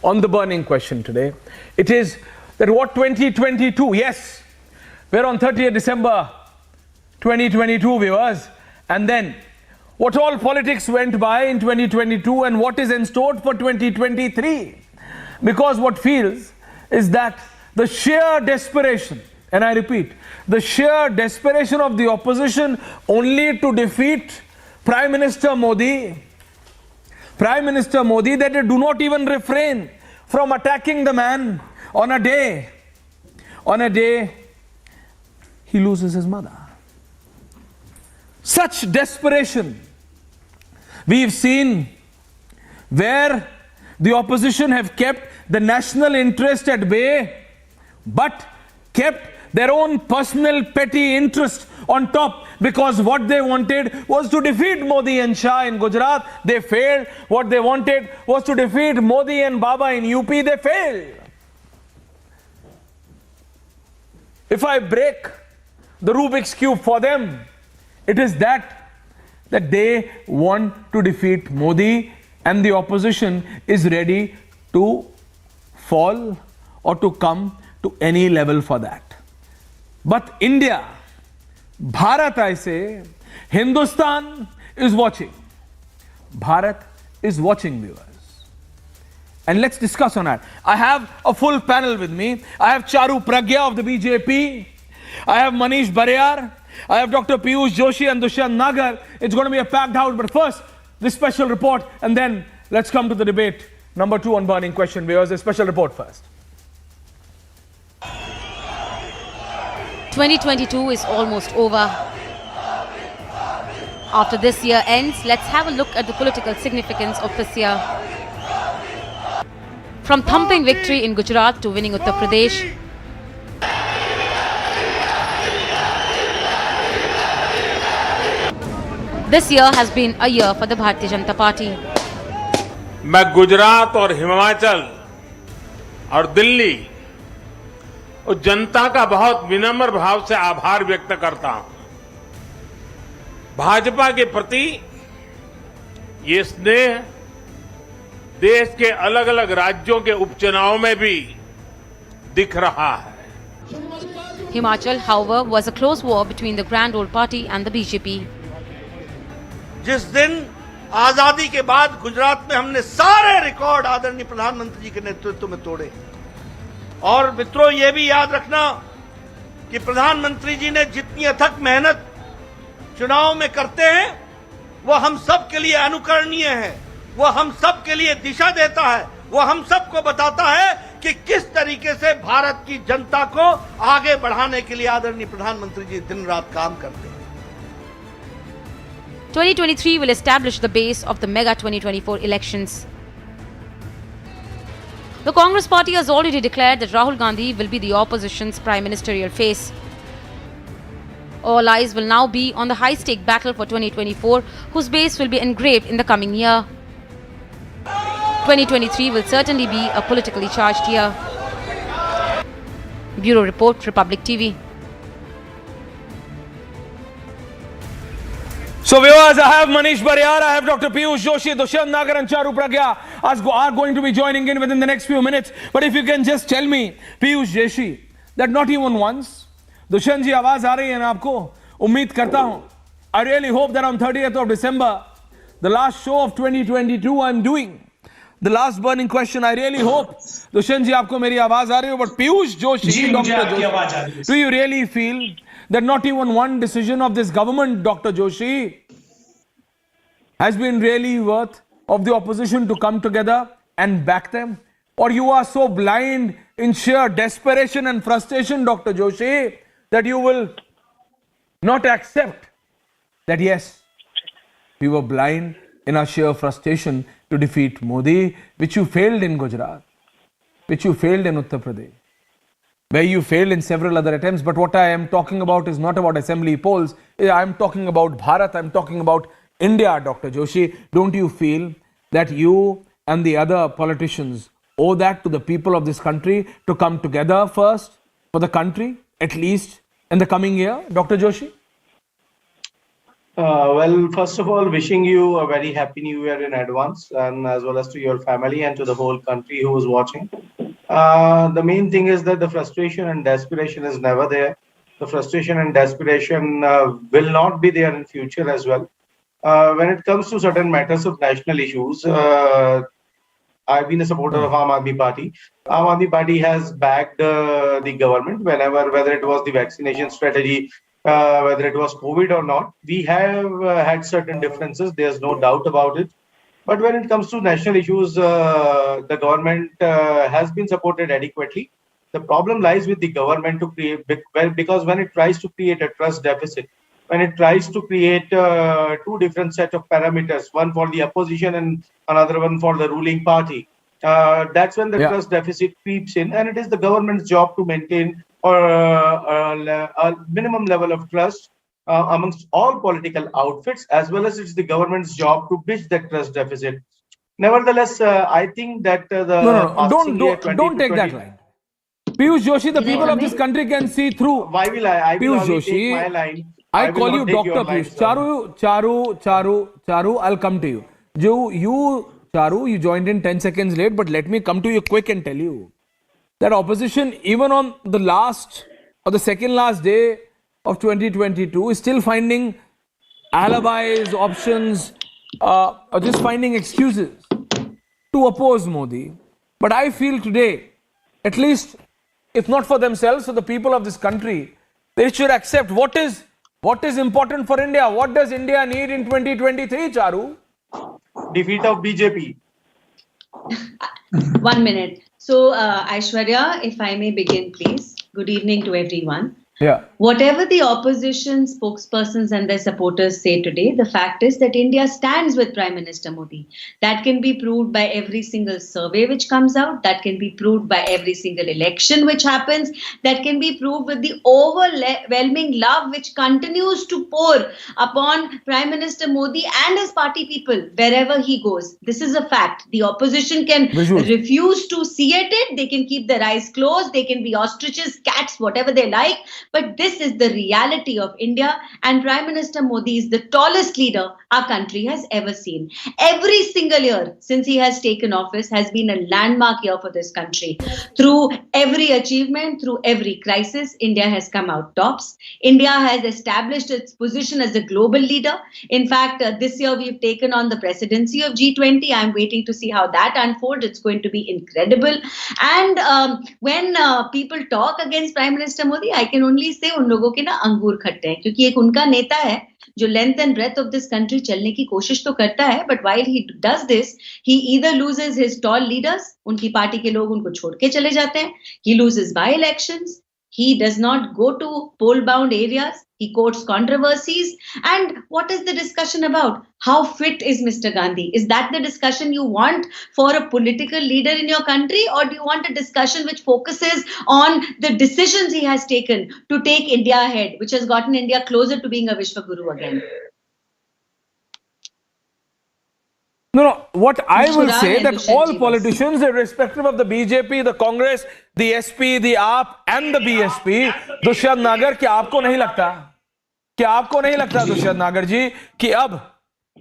on the burning question today, it is that what 2022, yes, we're on 30th December 2022, viewers, and then what all politics went by in 2022 and what is in store for 2023. Because what feels is that the sheer desperation, and I repeat, the sheer desperation of the opposition only to defeat Prime Minister Modi, that they do not even refrain from attacking the man on a day he loses his mother. Such desperation we've seen where the opposition have kept the national interest at bay, but kept their own personal petty interest on top, because what they wanted was to defeat Modi and Shah in Gujarat. They failed. What they wanted was to defeat Modi and Baba in UP. They failed. If I break the Rubik's Cube for them, it is that they want to defeat Modi, and the opposition is ready to fall or to come to any level for that. But India, Bharat, I say, Hindustan is watching. Bharat is watching, viewers. And let's discuss on that. I have a full panel with me. I have Charu Pragya of the BJP. I have Manish Bariyar. I have Dr. Piyush Joshi and Dushyant Nagar. It's going to be a packed house. But first, this special report, and then let's come to the debate. Number 2 on burning question, viewers. A special report first. 2022 is almost over. After this year ends, let's have a look at the political significance of this year. From thumping victory in Gujarat to winning Uttar Pradesh, this year has been a year for the Bharatiya Janata Party. मैं गुजरात और हिमाचल और दिल्ली और जनता का बहुत विनम्र भाव से आभार व्यक्त करता हूं। भाजपा के प्रति ये स्नेह देश के अलग अलग राज्यों के उपचुनाव में भी दिख रहा है। Himachal, however, was a close war between the Grand Old Party and the BJP. जिस दिन आजादी के बाद गुजरात में हमने सारे रिकॉर्ड आदरणीय प्रधानमंत्री जी के नेतृत्व में तोड़े, और मित्रों ये भी याद रखना कि प्रधानमंत्री जी ने जितनी अथक मेहनत चुनाव में करते हैं वो हम सब के लिए अनुकरणीय है, वो हम सब के लिए दिशा देता है। वो हम सबको बताता है कि किस तरीके से भारत की जनता को आगे बढ़ाने के लिए आदरणीय प्रधानमंत्री जी दिन रात काम करते हैं। 2023 will establish the base of the mega 2024 elections. The Congress party has already declared that Rahul Gandhi will be the opposition's prime ministerial face. All eyes will now be on the high-stake battle for 2024, whose base will be engraved in the coming year. 2023 will certainly be a politically charged year. Bureau Report, Republic TV. So viewers, I have Manish Bariyar, I have Dr. Piyush Joshi, Dushyant Nagar and Charu Pragya are going to be joining in within the next few minutes. But if you can just tell me, Piyush Joshi, that not even once, Dushyant ji आवाज आ रही है ना आपको? उम्मीद करता हूं. I really hope that on 30th of December, the last show of 2022 I'm doing, the last burning question, I really hope, Dushyant ji आपको मेरी आवाज आ रही हो, but Piyush Joshi, Dr. Joshi, do you really feel that not even one decision of this government, Dr. Joshi, has been really worth of the opposition to come together and back them? Or you are so blind in sheer desperation and frustration, Dr. Joshi, that you will not accept that yes, we were blind in our sheer frustration to defeat Modi, which you failed in Gujarat, which you failed in Uttar Pradesh, where you failed in several other attempts. But what I am talking about is not about assembly polls. I am talking about Bharat. I am talking about India, Dr. Joshi. Don't you feel that you and the other politicians owe that to the people of this country to come together first for the country, at least in the coming year, Dr. Joshi? Well, first of all, wishing you a very happy new year in advance, and as well as to your family and to the whole country who is watching. The main thing is that the frustration and desperation is never there. The frustration and desperation will not be there in future as well. When it comes to certain matters of national issues, I've been a supporter of Aam Aadmi Party. Aam Aadmi Party has backed the government whether it was the vaccination strategy, whether it was COVID or not. We have had certain differences. There's no doubt about it. But when it comes to national issues, the government has been supported adequately. The problem lies with the government to create, because when it tries to create a trust deficit, when it tries to create two different set of parameters, one for the opposition and another one for the ruling party, that's when the trust deficit creeps in, and it is the government's job to maintain a minimum level of trust amongst all political outfits, as well as it's the government's job to bridge that trust deficit. Nevertheless, I think that don't take that line. Piyush Joshi, the people of this country can see through. Why will I? Piyush Joshi, my line. I call you Dr. Piyush. Charu, I'll come to you. Charu, you joined in 10 seconds late, but let me come to you quick and tell you that opposition, even on the last or the second last day of 2022, is still finding alibis, options, or just finding excuses to oppose Modi. But I feel today, at least, if not for themselves, for the people of this country, they should accept what is important for India. What does India need in 2023, Charu? Defeat of BJP. 1 minute. So, Aishwarya, if I may begin, please. Good evening to everyone. Yeah. Whatever the opposition spokespersons and their supporters say today, the fact is that India stands with Prime Minister Modi. That can be proved by every single survey which comes out. That can be proved by every single election which happens. That can be proved with the overwhelming love which continues to pour upon Prime Minister Modi and his party people wherever he goes. This is a fact. The opposition can refuse to see it. They can keep their eyes closed. They can be ostriches, cats, whatever they like. But this is the reality of India, and Prime Minister Modi is the tallest leader our country has ever seen. Every single year since he has taken office has been a landmark year for this country. Through every achievement, through every crisis, India has come out tops. India has established its position as a global leader. In fact, this year we've taken on the presidency of G20. I'm waiting to see how that unfolds. It's going to be incredible. And when people talk against Prime Minister Modi, I can only say उन लोगों के ना अंगूर खट्टे हैं, क्योंकि एक उनका नेता है जो length and breadth of this country चलने की कोशिश तो करता है, but while he does this he either loses his tall leaders, उनकी पार्टी के लोग उनको छोड़ के चले जाते हैं, he loses by elections, he does not go to poll bound areas, he quotes controversies. And what is the discussion about? How fit is Mr. Gandhi? Is that the discussion you want for a political leader in your country, or do you want a discussion which focuses on the decisions he has taken to take India ahead, which has gotten India closer to being a Vishwa Guru again? No, what I will say that all politicians, irrespective of the BJP, the Congress, the SP, the AAP and the BSP, Dushyant नागर, क्या आपको नहीं लगता दुष्यंत नागर जी कि अब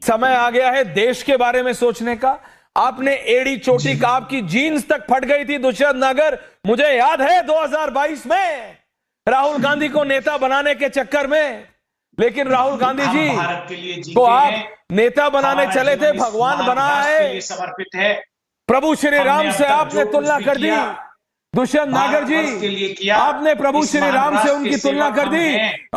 समय आ गया है देश के बारे में सोचने का? आपने एड़ी चोटी का, आपकी जीन्स तक फट गई थी दुष्यंत नागर, मुझे याद है 2022 में राहुल गांधी को नेता बनाने के चक्कर में, लेकिन राहुल गांधी जी को आप नेता बनाने चले थे, भगवान बनाया है, समर्पित है। प्रभु श्री राम से आपने तुलना कर दी दुष्यंत नागर जी, आपने प्रभु श्री राम से उनकी तुलना कर दी।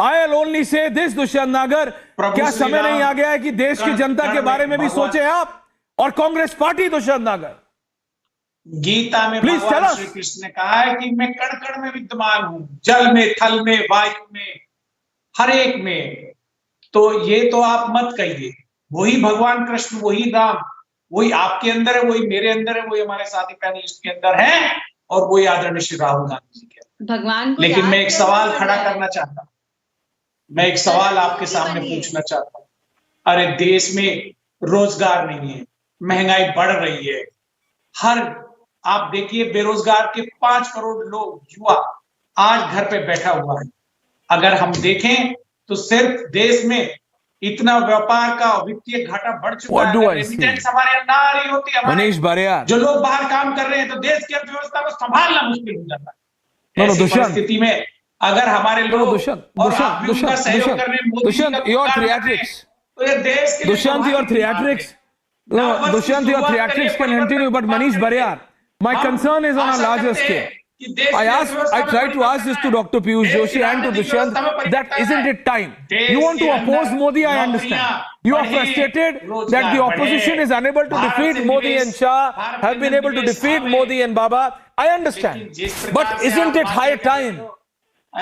I will only say this Dushyant नागर, क्या समय नहीं आ गया है कि देश की जनता के बारे में भी सोचे आप और कांग्रेस पार्टी? दुष्यंत नागर, गीता में भगवान श्री कृष्ण ने कहा है कि मैं कण कण में विद्यमान हूं, जल में, थल में, वायु में, हर एक में। तो ये तो आप मत कहिए, वही भगवान कृष्ण, वही राम, वही आपके अंदर है, वही मेरे अंदर है, वही हमारे साथी पैनलिस्ट के अंदर है, और वही आदरणीय श्री राहुल गांधी जी के भगवान। लेकिन मैं एक सवाल खड़ा करना चाहता हूं, मैं एक सवाल आपके सामने पूछना चाहता हूं। अरे देश में रोजगार नहीं है, महंगाई बढ़ रही है, आप देखिए बेरोजगार के 5 करोड़ लोग, युवा आज घर पे बैठा हुआ है। अगर हम देखें तो सिर्फ देश में इतना व्यापार का वित्तीय घाटा बढ़ चुका है, रेमिटेंस हमारे ना आ रही होती, मनीष बारिया, जो लोग बाहर काम कर रहे हैं, तो देश की अर्थव्यवस्था को संभालना मुश्किल हो जाता है। ऐसी परिस्थिति में अगर हमारे लोग और आप भी उनका सहयोग कर रहे हैं, मोदी जी का तो ये देश के Dushyant, your theatrics can continue, but Manish Bariyar, my concern is on a larger scale. I tried to ask this to Dr. Piyush Joshi and to Dushyant, that isn't it time? You want to oppose Modi, I understand. You are frustrated that the opposition is unable to defeat Modi and Shah, have been able to defeat Modi and Baba. I understand. But isn't it high time?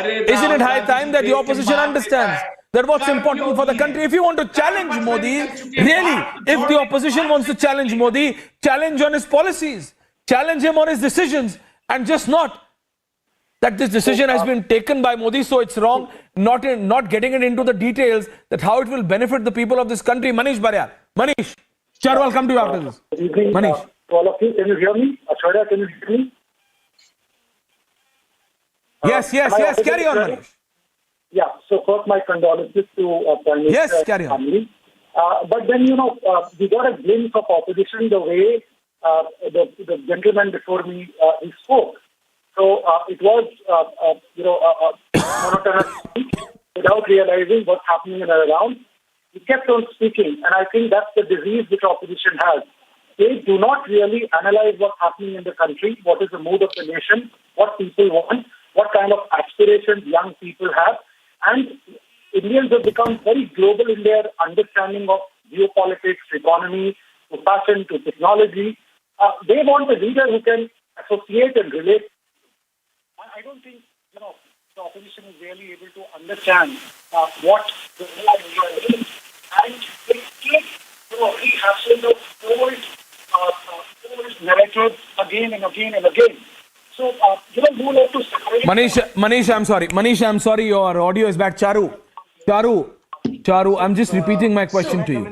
Isn't it high time that the opposition understands that what's important for the country? If you want to challenge Modi, really, if the opposition wants to challenge Modi, challenge on his policies, challenge him on his decisions, and just not that this decision has been taken by Modi, so it's wrong, not getting it into the details that how it will benefit the people of this country. Manish Bariyar. Manish, Charu, I'll come to you after this. Manish. All of you, can you hear me? Ashwarya, can you hear me? Yes. Carry on, Manish. Yeah, so first my condolences to Prime Minister. Yes, carry on. Family. But then, we got a glimpse of opposition the way the gentleman before me he spoke. So it was, monotonous without realizing what's happening in and around. He kept on speaking, and I think that's the disease which opposition has. They do not really analyze what's happening in the country, what is the mood of the nation, what people want, what kind of aspirations young people have. And Indians have become very global in their understanding of geopolitics, economy, to fashion, to technology. They want a leader who can associate and relate. I don't think, the opposition is really able to understand what the real India is. And they keep, rehashing the old narratives again and again and again. So, who like to separate... Manish, I'm sorry, your audio is bad. Charu, I'm just repeating my question to you.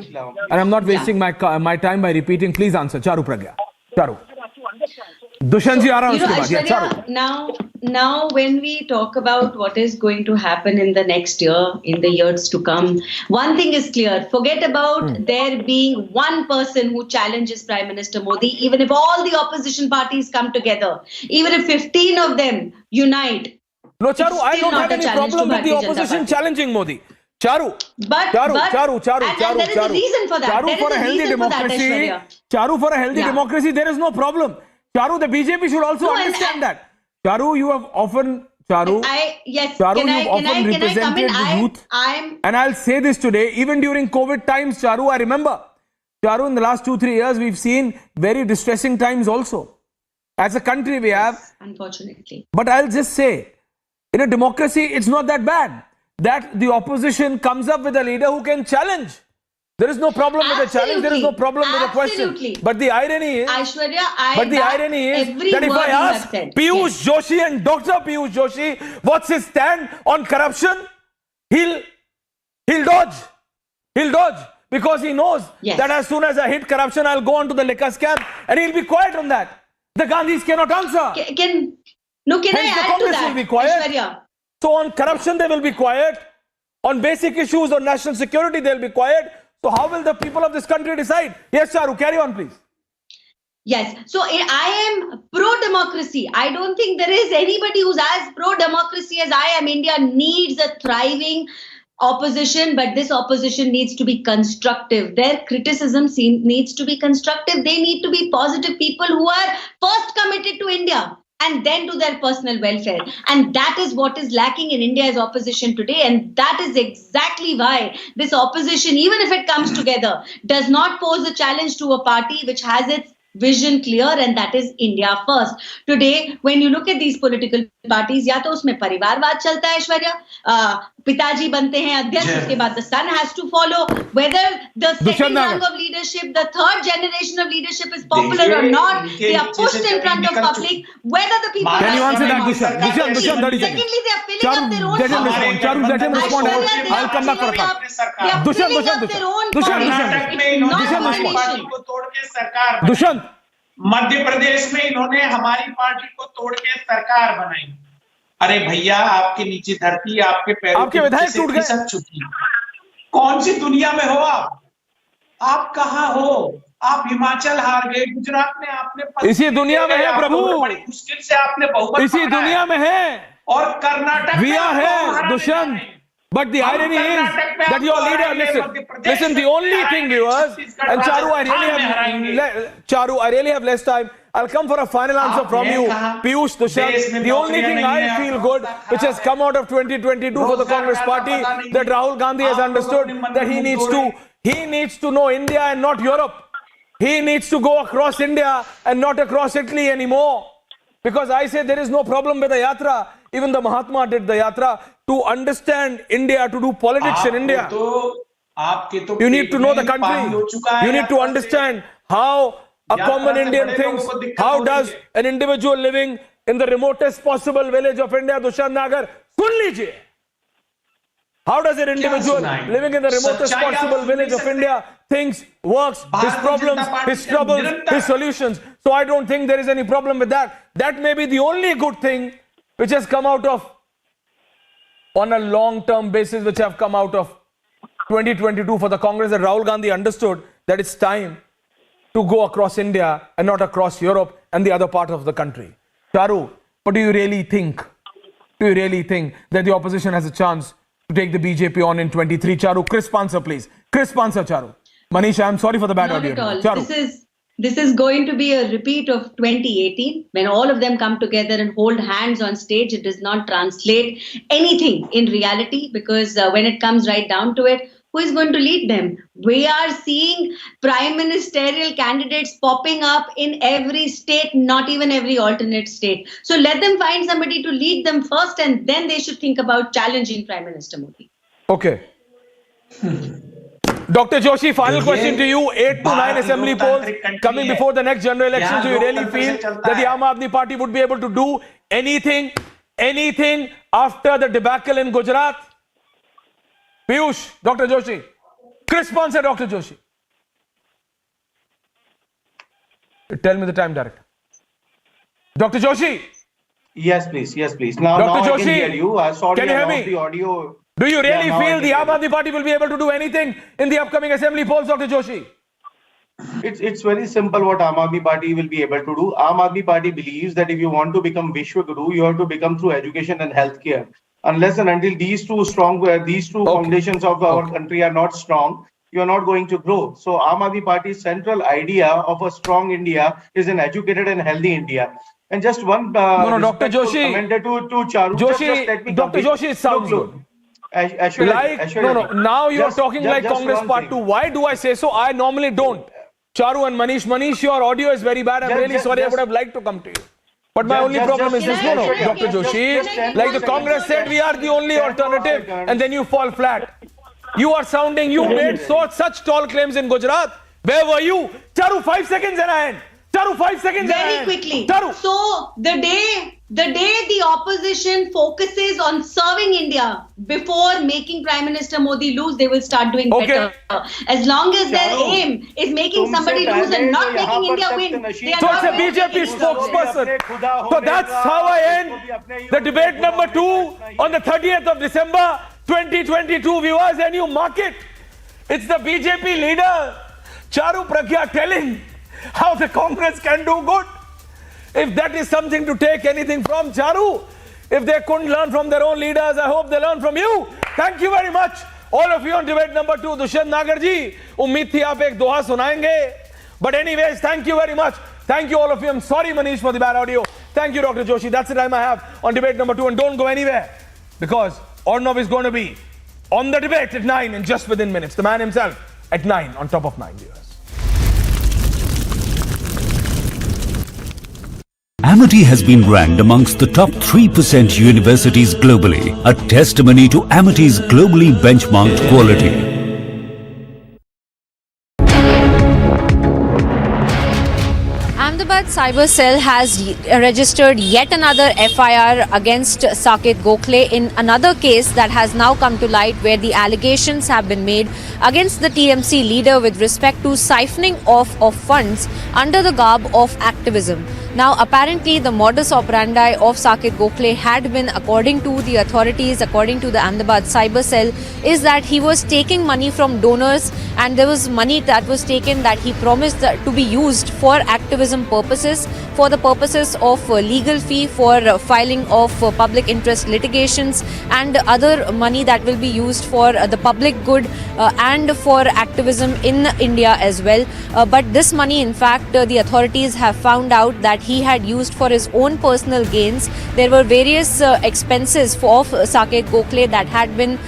And I'm not wasting my time by repeating. Please answer. Charu Pragya. Charu. Dushyant ji aa raha uske baad. Yeah, Charu. Now when we talk about what is going to happen in the next year, in the years to come, one thing is clear. Forget about there being one person who challenges Prime Minister Modi, even if all the opposition parties come together, even if 15 of them unite. No, Charu, I don't have any problem with the opposition challenging Modi. Charu, and there is a reason for that. Charu, for a healthy democracy, Charu, for a healthy democracy, there is no problem. Charu, the BJP should also understand that. Charu, you have often Charu, yes. Charu, Can you've often I come represented in? the youth. And I'll say this today, even during COVID times, Charu, I remember, Charu, in the last 2-3 years, we've seen very distressing times also. As a country, we have. Unfortunately. But I'll just say, in a democracy, it's not that bad that the opposition comes up with a leader who can challenge. There is no problem with the challenge. There is no problem with the question. But the irony is, Aishwarya, that if I ask Piyush Joshi and Dr. Piyush Joshi what's his stand on corruption, he'll dodge. He'll dodge because he knows that as soon as I hit corruption, I'll go on to the liquor scam and he'll be quiet on that. The Gandhis cannot answer. Can I add the Congress to that? will be quiet. Aishwarya. So on corruption, they will be quiet. On basic issues, on national security, they'll be quiet. So how will the people of this country decide? Yes, Charu, carry on, please. Yes. So I am pro-democracy. I don't think there is anybody who's as pro-democracy as I am. India needs a thriving opposition, but this opposition needs to be constructive. Their criticism needs to be constructive. They need to be positive people who are first committed to India and then to their personal welfare. And that is what is lacking in India's opposition today. And that is exactly why this opposition, even if it comes together, does not pose a challenge to a party which has its vision clear, and that is India first. Today, when you look at these political parties, या तो उसमें परिवारवाद चलता है ऐश्वर्या, पिताजी बनते हैं अध्यक्ष, उसके बाद the son has to follow, whether the second rung of leadership, the third generation of leadership is popular or not, they are pushed in front of public, whether the people... Can you answer that, Dushan? Secondly, they are filling up their own... Charu, let him respond. I'll come back for a part. They are filling up their own... Dushan. Madhya Pradesh में इन्होंने हमारी party को तोड़ के सरकार बनाई। अरे भैया, आपके नीचे धरती आपके पैरों के नीचे टूट खिसक चुकी। कौन सी दुनिया में हो आप कहाँ हो? आप हिमाचल हार गए, गुजरात में आपने इसी दुनिया में है प्रभु, बड़ी मुश्किल से आपने बहुमत इसी दुनिया में है, और कर्नाटक में है Dushyant. But the irony is that your leader, listen, the only thing, viewers, and Charu, I really have less time. I'll come for a final answer from you, Piyush, Dushyant. The only thing I feel good, which has come out of 2022 for the Congress party, that Rahul Gandhi has understood that he needs to know India and not Europe. He needs to go across India and not across Italy anymore. Because I say there is no problem with the yatra. Even the Mahatma did the yatra to understand India, to do politics in India. You need to know the country. You need to understand how a common Indian thinks. How does an individual living in the remotest possible village of India, Dushyant Nagar, sun lijiye. How does an individual living in the remotest possible village of India thinks, works, his problems, his troubles, his solutions? So I don't think there is any problem with that. That may be the only good thing which has come out of, on a long-term basis, which have come out of 2022 for the Congress, that Rahul Gandhi understood that it's time to go across India and not across Europe and the other part of the country. Charu, what do you really think? Do you really think that the opposition has a chance to take the BJP on in 23? Charu, crisp answer, please. Crisp answer, Charu. Manisha, I'm sorry for the bad audio. Charu. This is going to be a repeat of 2018 when all of them come together and hold hands on stage. It does not translate anything in reality, because when it comes right down to it, who is going to lead them? We are seeing prime ministerial candidates popping up in every state, not even every alternate state. So let them find somebody to lead them first, and then they should think about challenging Prime Minister Modi. Okay. Dr. Joshi, final question to you. 8 to 9 assembly polls coming before the next general elections. Do you really feel that the Aam Aadmi Party would be able to do anything after the debacle in Gujarat? Piyush, Dr. Joshi. Crisp answer, Dr. Joshi. Tell me the time, Director. Dr. Joshi. Yes, please. Yes, please. Now Dr. I can hear you. Sorry, can you hear me? The audio. Do you really feel the Aam Aadmi Party will be able to do anything in the upcoming assembly polls, Dr. Joshi? It's very simple what Aam Aadmi Party will be able to do. Aam Aadmi Party believes that if you want to become Vishwa Guru, you have to become through education and healthcare. Unless and until these two foundations of our country are not strong, you are not going to grow. So Aam Aadmi Party's central idea of a strong India is an educated and healthy India. And just one no, Dr. Joshi. commenter to Charu. Joshi, just let me Dr. complete. Joshi, it sounds Look. good. Assuredly. Now you're Just- talking like just Congress one part thing. 2. Why do I say so? I normally don't. Charu and Manish, your audio is very bad. I'm really sorry. I would have liked to come to you. But my only problem is this. No, Dr. Joshi. Like the Congress said, we are the only alternative. And then you fall flat. You are sounding, you made such tall claims in Gujarat. Where were you? Charu, 5 seconds in a hand. Charu, 5 seconds in a hand. Very quickly. Charu. So the day the opposition focuses on serving India before making Prime Minister Modi lose, they will start doing better. As long as their aim is making somebody lose and not making India win, they are So not it's a BJP spokesperson. So that's how I end the debate number 2 on the 30th of December 2022. Viewers, and you mark it. It's the BJP leader, Charu Pragya, telling how the Congress can do good. If that is something to take anything from, Charu, if they couldn't learn from their own leaders, I hope they learn from you. Thank you very much. All of you on debate number 2. Dushyant Nagar ji, उम्मीद थी आप एक दोहा सुनाएंगे. But anyways, thank you very much. Thank you all of you. I'm sorry, Manish, for the bad audio. Thank you, Dr. Joshi. That's the time I have on debate number 2. And don't go anywhere, because Arnav is going to be on the debate at 9 and just within minutes. The man himself at 9 on top of 9, viewers. Amity has been ranked amongst the top 3% universities globally, a testimony to Amity's globally benchmarked quality. Ahmedabad Cyber Cell has registered yet another FIR against Saket Gokhale in another case that has now come to light, where the allegations have been made against the TMC leader with respect to siphoning off of funds under the garb of activism. Now, apparently, the modus operandi of Saket Gokhale had been, according to the authorities, according to the Ahmedabad Cyber Cell, is that he was taking money from donors, and there was money that was taken that he promised that to be used for activism purposes, for the purposes of legal fee, for filing of public interest litigations, and other money that will be used for the public good and for activism in India as well. But this money, in fact, the authorities have found out that he had used for his own personal gains. There were various expenses of Saket Gokhale that had been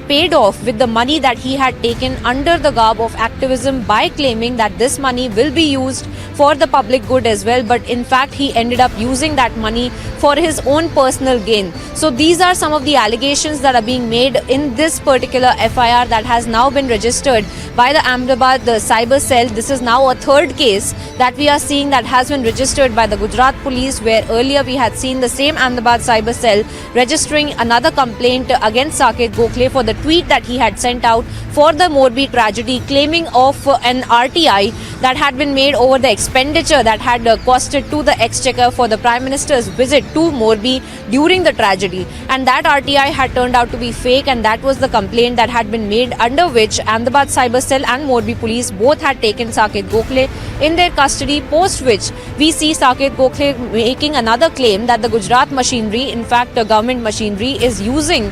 paid off with the money that he had taken under the garb of activism, by claiming that this money will be used for the public good as well. But in fact, he ended up using that money for his own personal gain. So these are some of the allegations that are being made in this particular FIR that has now been registered by the Ahmedabad Cyber Cell. This is now a third case that we are seeing that has been registered by the Gujarat Police, where earlier we had seen the same Ahmedabad Cyber Cell registering another complaint against Saket Gokhale for the tweet that he had sent out for the Morbi tragedy, claiming of an RTI that had been made over the expenditure that had costed to the Exchequer for the Prime Minister's visit to Morbi during the tragedy. And that RTI had turned out to be fake, and that was the complaint that had been made, under which Ahmedabad Cyber Cell and Morbi Police both had taken Saket Gokhale in their custody, post which we see Saket Gokhale making another claim that the Gujarat machinery, in fact government machinery, is using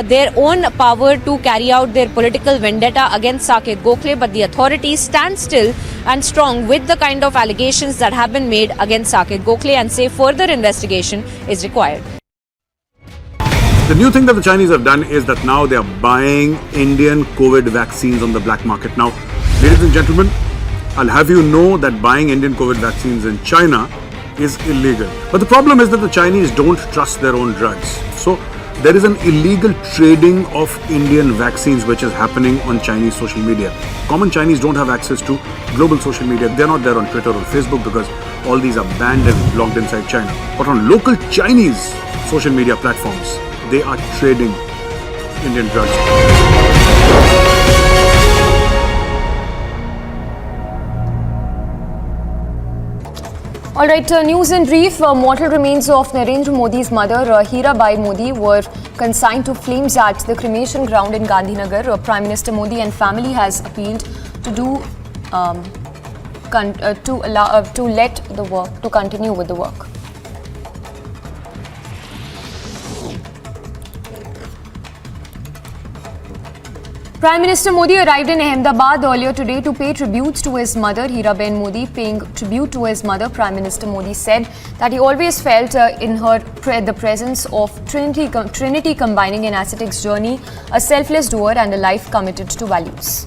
their own power to carry out their political vendetta against Saket Gokhale. But the authorities stand still and strong with the kind of allegations that have been made against Saket Gokhale, and say further investigation is required. The new thing that the Chinese have done is that now they are buying Indian COVID vaccines on the black market. Now, ladies and gentlemen, I'll have you know that buying Indian COVID vaccines in China is illegal. But the problem is that the Chinese don't trust their own drugs. So there is an illegal trading of Indian vaccines which is happening on Chinese social media. Common Chinese don't have access to global social media. They're not there on Twitter or Facebook because all these are banned and blocked inside China. But on local Chinese social media platforms, they are trading Indian drugs. Alright, news in brief. Mortal remains of Narendra Modi's mother, Hiraba Modi, were consigned to flames at the cremation ground in Gandhinagar. Prime Minister Modi and family has appealed to continue with the work. Prime Minister Modi arrived in Ahmedabad earlier today to pay tributes to his mother, Hiraba Modi. Paying tribute to his mother, Prime Minister Modi said that he always felt in her the presence of Trinity combining an ascetic's journey, a selfless doer and a life committed to values.